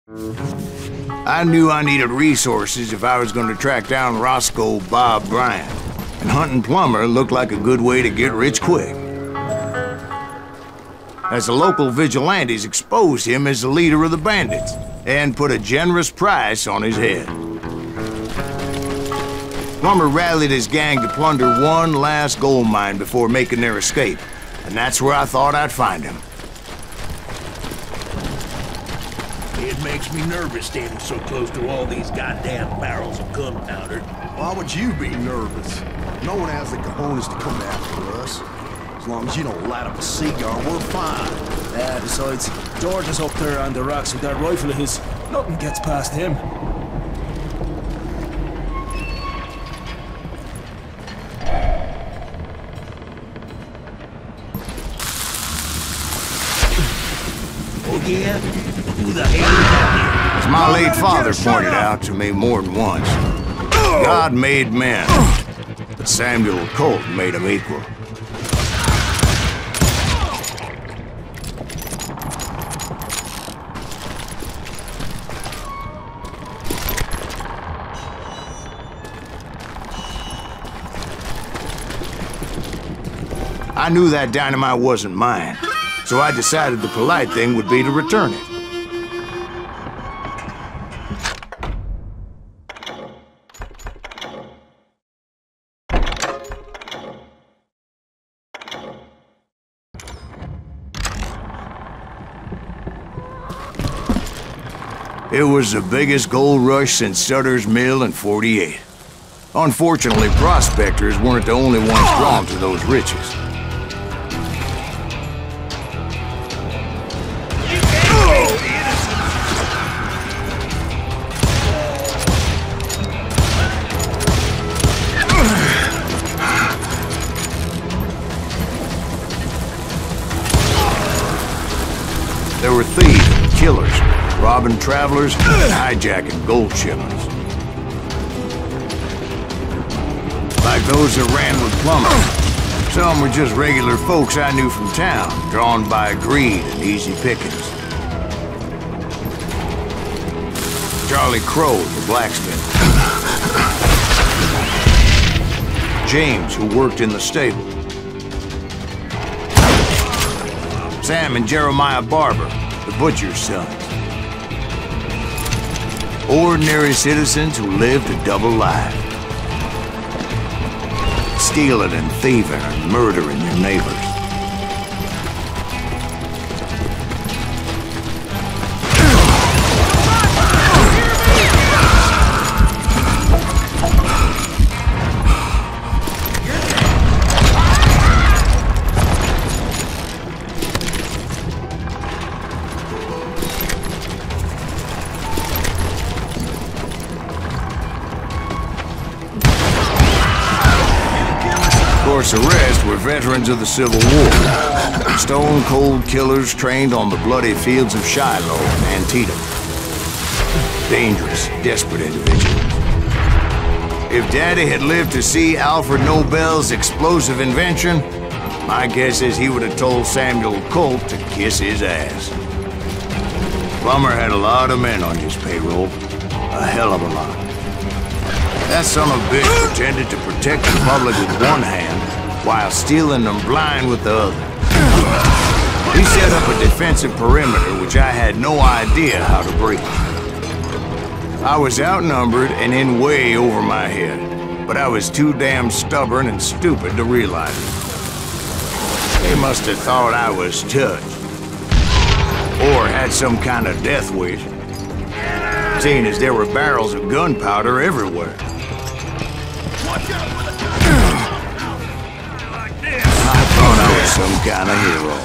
I knew I needed resources if I was going to track down Roscoe Bob Bryant, and hunting Plummer looked like a good way to get rich quick. As the local vigilantes exposed him as the leader of the bandits, and put a generous price on his head. Plummer rallied his gang to plunder one last gold mine before making their escape, and that's where I thought I'd find him. It makes me nervous standing so close to all these goddamn barrels of gunpowder. Why would you be nervous? No one has the cojones to come after us. As long as you don't light up a cigar, we're fine. Yeah, besides, George is up there on the rocks with that rifle of his. Nothing gets past him. Oh yeah? Who the hell is that? As my late father pointed out to me more than once, God made men, but Samuel Colt made them equal. I knew that dynamite wasn't mine, so I decided the polite thing would be to return it. It was the biggest gold rush since Sutter's Mill in '48. Unfortunately, prospectors weren't the only ones drawn to those riches. There were thieves and killers, robbing travelers and hijacking gold shipments. Like those that ran with Plummer. Some were just regular folks I knew from town, drawn by greed and easy pickings. Charlie Crow, the blacksmith. James, who worked in the stable. Sam and Jeremiah Barber, the butcher's sons. Ordinary citizens who lived a double life. Stealing and thieving and murdering their neighbors. The rest were veterans of the Civil War, stone-cold killers trained on the bloody fields of Shiloh and Antietam. Dangerous, desperate individuals. If Daddy had lived to see Alfred Nobel's explosive invention, my guess is he would have told Samuel Colt to kiss his ass. Plummer had a lot of men on his payroll, a hell of a lot. That son of a bitch pretended to protect the public with one hand, while stealing them blind with the other. He set up a defensive perimeter which I had no idea how to breach. I was outnumbered and in way over my head, but I was too damn stubborn and stupid to realize it. They must have thought I was touched, or had some kind of death wish, seeing as there were barrels of gunpowder everywhere. I thought I was some kind of hero.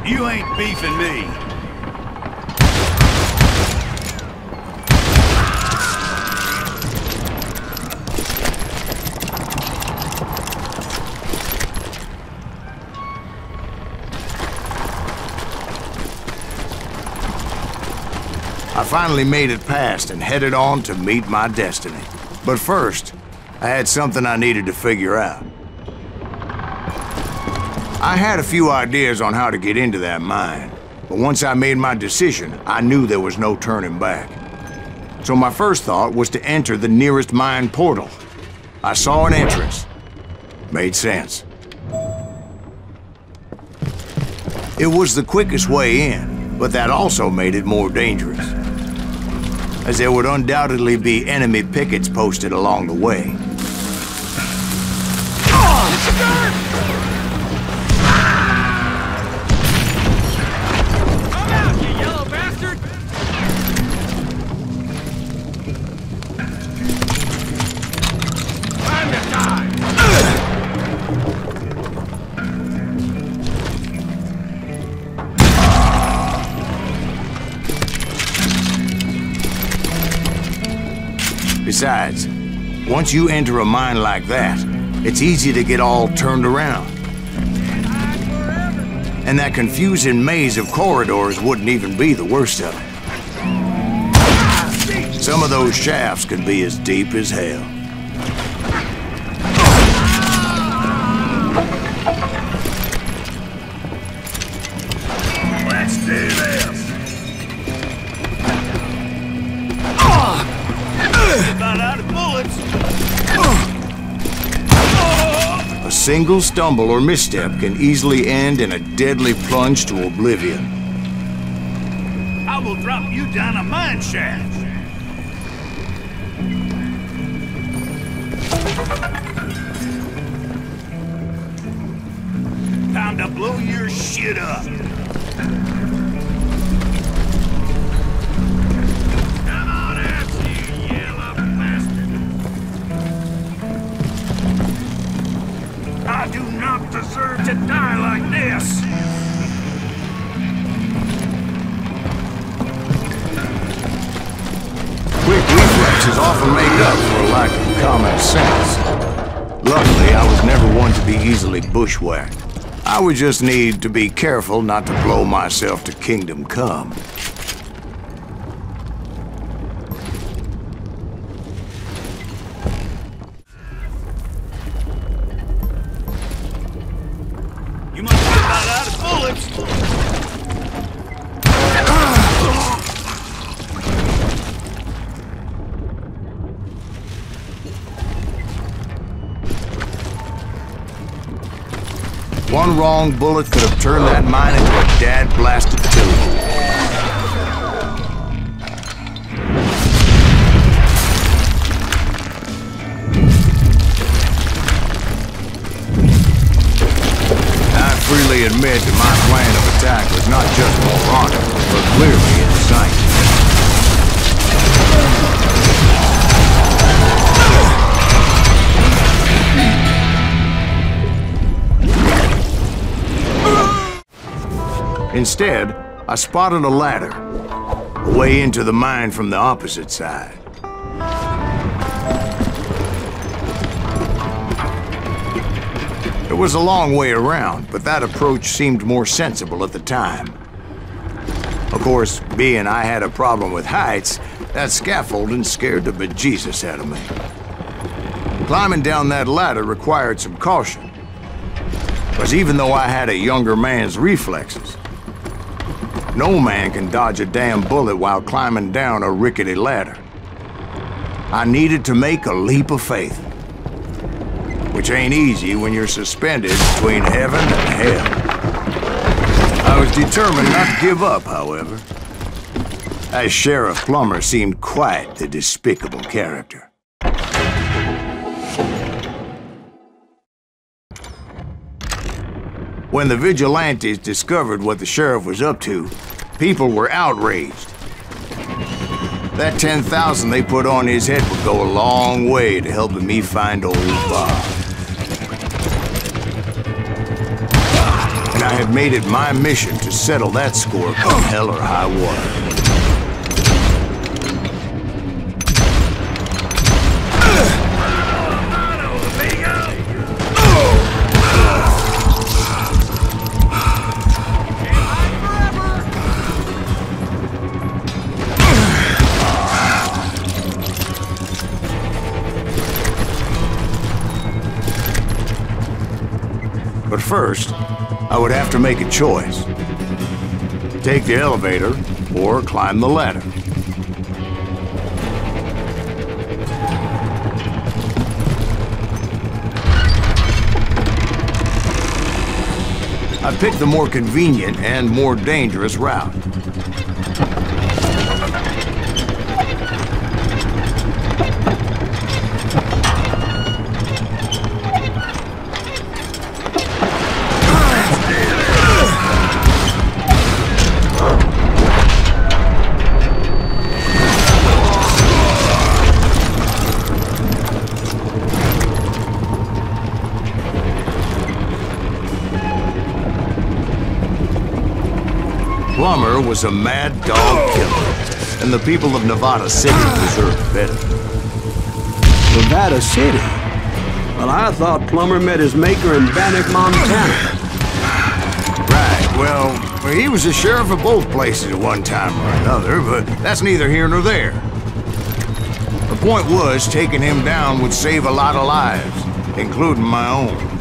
You ain't beefing me. I finally made it past and headed on to meet my destiny. But first, I had something I needed to figure out. I had a few ideas on how to get into that mine, but once I made my decision, I knew there was no turning back. So my first thought was to enter the nearest mine portal. I saw an entrance. Made sense. It was the quickest way in, but that also made it more dangerous, as there would undoubtedly be enemy pickets posted along the way. Besides, once you enter a mine like that, it's easy to get all turned around. And that confusing maze of corridors wouldn't even be the worst of it. Some of those shafts could be as deep as hell. Let's do this. About out of bullets. A single stumble or misstep can easily end in a deadly plunge to oblivion. I will drop you down a mine shaft. Time to blow your shit up. Come on out, you yellow bastard. I do not deserve to die like this. Quick reflexes often make up for a lack of common sense. Luckily, I was never one to be easily bushwhacked. I would just need to be careful not to blow myself to kingdom come. You must be about out of bullets. One wrong bullet could have turned that mine into a dad-blasted tomb. I freely admit that my plan of attack was not just moronic, but clearly insane. Instead, I spotted a ladder, a way into the mine from the opposite side. It was a long way around, but that approach seemed more sensible at the time. Of course, being I had a problem with heights, that scaffolding scared the bejesus out of me. Climbing down that ladder required some caution, because even though I had a younger man's reflexes, no man can dodge a damn bullet while climbing down a rickety ladder. I needed to make a leap of faith, which ain't easy when you're suspended between heaven and hell. I was determined not to give up, however, as Sheriff Plummer seemed quite the despicable character. When the vigilantes discovered what the sheriff was up to, people were outraged. That 10,000 they put on his head would go a long way to helping me find old Bob. And I had made it my mission to settle that score come hell or high water. But But first, I would have to make a choice. Take the elevator or climb the ladder. I picked the more convenient and more dangerous route. Plummer was a mad dog killer, and the people of Nevada City deserved better. Nevada City? Well, I thought Plummer met his maker in Bannock, Montana. Right, well, he was the sheriff of both places at one time or another, but that's neither here nor there. The point was, taking him down would save a lot of lives, including my own.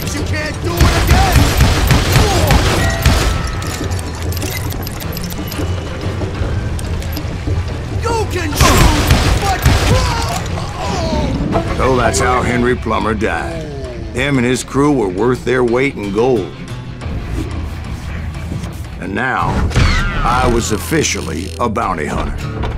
Bet you can't do it again! You can shoot, but... So that's how Henry Plummer died. Him and his crew were worth their weight in gold. And now, I was officially a bounty hunter.